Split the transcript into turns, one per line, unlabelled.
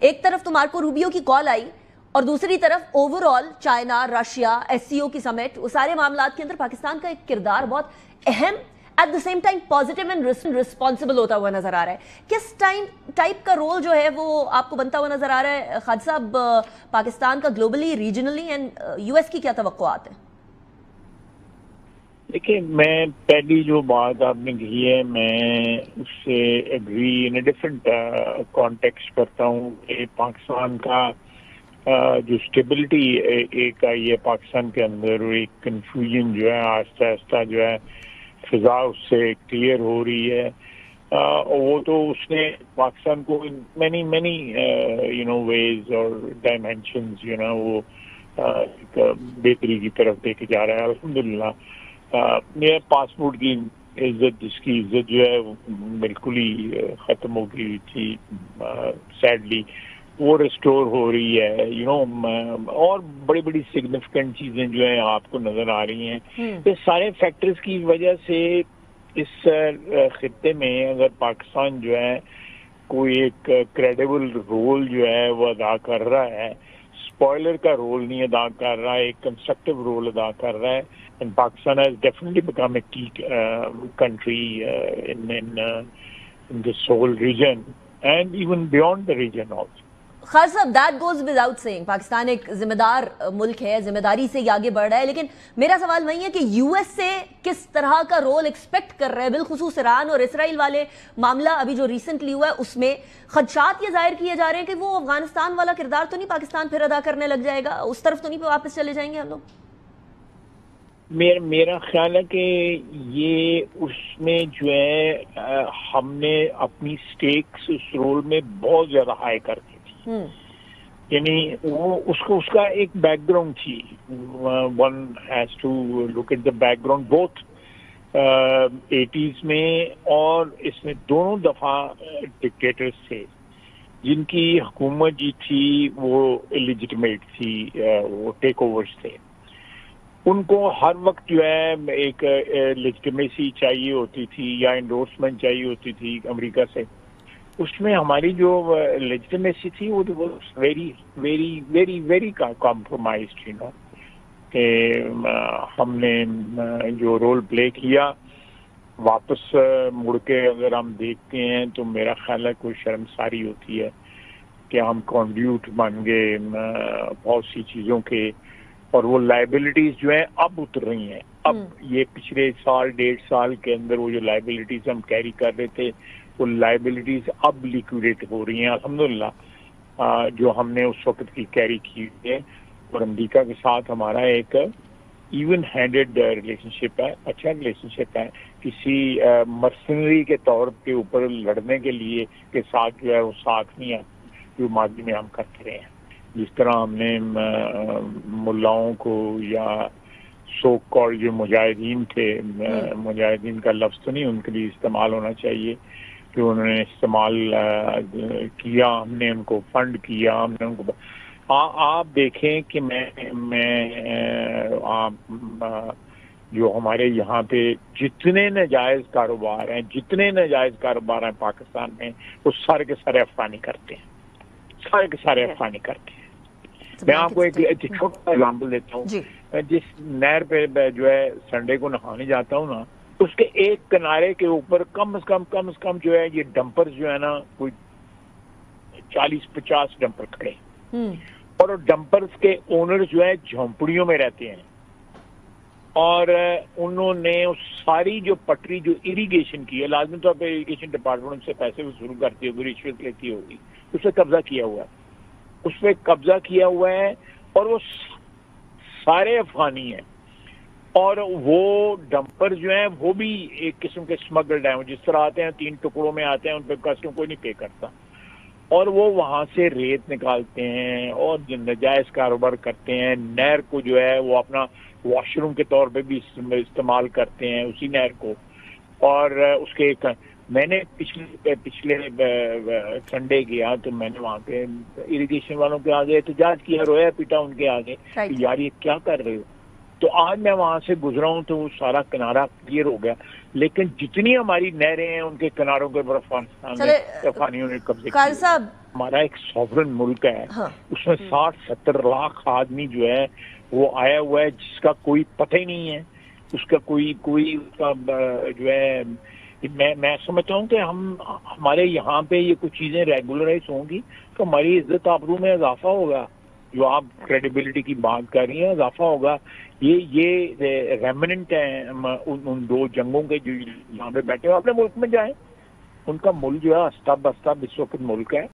ایک طرف تو مارکو روبیو کی کال آئی اور دوسری طرف overall China, Russia, S C O کی سمٹ، وہ سارے معاملات کے اندر پاکستان کا ایک کردار بہت اہم، at the same time positive and responsible ہوتا ہوا نظر آ رہا ہے. کس ٹائپ کا رول جو ہے وہ آپ کو بنتا ہوا نظر آ رہا ہے خالد صاحب پاکستان کا globally, regionally and U S کی کیا توقعات ہیں؟
دیکھیں، میں پہلی جو بات آپ نے کہی ہے میں اس سے agree in a different context کرتا ہوں کہ پاکستان کا جو اسٹیبلٹی ایک آئی ہے پاکستان کے اندر، ایک کنفیوژن جو ہے آہستہ آہستہ جو ہے فضا اس سے کلیئر ہو رہی ہے. وہ تو اس نے پاکستان کو مینی ویز اور ڈائمینشنز وہ بہتری کی طرف لے کے جا رہا ہے. الحمدللہ میرے پاسپورٹ کی عزت، جس کی عزت جو ہے بالکل ہی ختم ہو گئی تھی سیڈلی، وہ ریسٹور ہو رہی ہے. اور بڑی بڑی سگنیفیکنٹ چیزیں جو ہیں آپ کو نظر آ رہی ہیں. یہ سارے فیکٹرز کی وجہ سے اس خطے میں اگر پاکستان جو ہے کوئی ایک کریڈیبل رول جو ہے وہ ادا کر رہا ہے، اسپوائلر کا رول نہیں ادا کر رہا ہے، ایک کنسٹرکٹیو رول ادا کر رہا ہے. And Pakistan has definitely become a key country in this whole region and even beyond the region also.
خالد صاحب that goes without saying Pakistan ایک ذمہ دار ملک ہے، ذمہ داری سے یہ آگے بڑھ رہا ہے، لیکن میرا سوال وہی ہے کہ یو ایس سے کس طرح کا رول ایکسپیکٹ کر رہے ہیں؟ بالخصوص ایران اور اسرائیل والے معاملہ ابھی جو ریسنٹلی ہوا ہے اس میں خدشات یہ ظاہر کیے جا رہے ہیں کہ وہ افغانستان والا کردار تو نہیں پاکستان پھر ادا کرنے لگ جائے گا، اس طرف تو نہیں واپس چلے جائیں گے ہم لوگ؟
میرا خیال ہے کہ یہ اس میں جو ہے ہم نے اپنی سٹیکس اس رول میں بہت زیادہ ہائی کر دی تھی. یعنی وہ اس کا ایک بیک گراؤنڈ تھی. One has to look at the background both 80s میں اور اس میں دونوں دفعہ ڈکٹیٹرز تھے جن کی حکومت جی تھی وہ لیجٹمیٹ تھی، وہ ٹیک اوورز تھے. ان کو ہر وقت جو ہے ایک لیجٹمیسی چاہیے ہوتی تھی یا انڈورسمنٹ چاہیے ہوتی تھی امریکہ سے. اس میں ہماری جو لیجٹمیسی تھی وہ very very very very compromised کہ ہم نے جو رول پلے کیا واپس مڑ کے اگر ہم دیکھتے ہیں تو میرا خیال ہے کوئی شرمساری ہوتی ہے کہ ہم کنٹریبیوٹ بن گئے بہت سی چیزوں کے، اور وہ لائبلٹیز جو ہیں اب اتر رہی ہیں. اب یہ پچھلے سال 1.5 سال کے اندر وہ جو لائبلٹیز ہم کیری کر رہے تھے وہ لائبلٹیز اب لیکویڈیٹ ہو رہی ہیں الحمدللہ، جو ہم نے اس وقت کی کیری کی ہے. اور امریکہ کے ساتھ ہمارا ایک ایون ہینڈیڈ ریلیشن شپ ہے، اچھا ریلیشن شپ ہے. کسی مرسنری کے طور کے اوپر لڑنے کے لیے کے ساتھ جو ہے وہ ساتھ نہیں ہے جو ماضی میں ہم کرتے رہے ہیں. جس طرح ہم نے ملاؤں کو یا سو کال جو مجاہدین تھے، مجاہدین کا لفظ تو نہیں ان کے لیے استعمال ہونا چاہیے، جو انہوں نے استعمال کیا، ہم نے ان کو فنڈ کیا، ہم نے ان کو آپ دیکھیں کہ جو ہمارے یہاں پہ جتنے ناجائز کاروبار ہیں پاکستان میں وہ سارے کے سارے افغانی کرتے ہیں، سارے کے سارے افغانی کرتے ہیں. میں آپ کو ایک چھوٹا ایگزامپل دیتا ہوں. جس نہر پہ جو ہے سنڈے کو نہانے جاتا ہوں نا، اس کے ایک کنارے کے اوپر کم از کم جو ہے یہ ڈمپر جو ہے نا کوئی 40-50 ڈمپر کھڑے، اور ڈمپرز کے اونر جو ہے جھونپڑیوں میں رہتے ہیں. اور انہوں نے ساری جو پٹری جو اریگیشن کی ہے، لازمی طور پہ اریگیشن ڈپارٹمنٹ سے پیسے وصول کرتی ہوگی، رشوت لیتی ہوگی، اس پہ قبضہ کیا ہوا ہے اور وہ سارے افغانی ہیں. اور وہ ڈمپر جو ہیں وہ بھی ایک قسم کے اسمگلڈ ہیں، جس طرح آتے ہیں 3 ٹکڑوں میں آتے ہیں، ان پہ کسٹم کوئی نہیں پے کرتا، اور وہ وہاں سے ریت نکالتے ہیں اور ناجائز کاروبار کرتے ہیں. نہر کو جو ہے وہ اپنا واش روم کے طور پہ بھی استعمال کرتے ہیں اسی نہر کو. اور اس کے میں نے پچھلے سنڈے گیا تو میں نے وہاں پہ اریگیشن والوں کے آگے احتجاج کیا، رویا پیٹا ان کے آگے، یار یہ کیا کر رہے ہو. تو آج میں وہاں سے گزرا ہوں تو وہ سارا کنارہ کلیئر ہو گیا، لیکن جتنی ہماری نہریں ہیں ان کے کناروں کے اوپر افغانیوں نے قبضے کیے.
خالد صاحب
ہمارا ایک سوورن ملک ہے,
ہاں.
اس میں 60-70 لاکھ آدمی جو ہے وہ آیا ہوا ہے, جس کا کوئی پتہ ہی نہیں ہے, اس کا کوئی جو ہے. میں سمجھتا ہوں کہ ہمارے یہاں پہ یہ کچھ چیزیں ریگولرائز ہوں گی تو ہماری عزت آبرو میں اضافہ ہوگا. جو آپ کریڈیبلٹی کی بات کر رہی ہیں, اضافہ ہوگا. یہ ریمننٹ ہیں ان 2 جنگوں کے جو یہاں پہ بیٹھے ہو. اپنے ملک میں جائیں, ان کا ملک جو ہے استب استب اس وقت ملک ہے.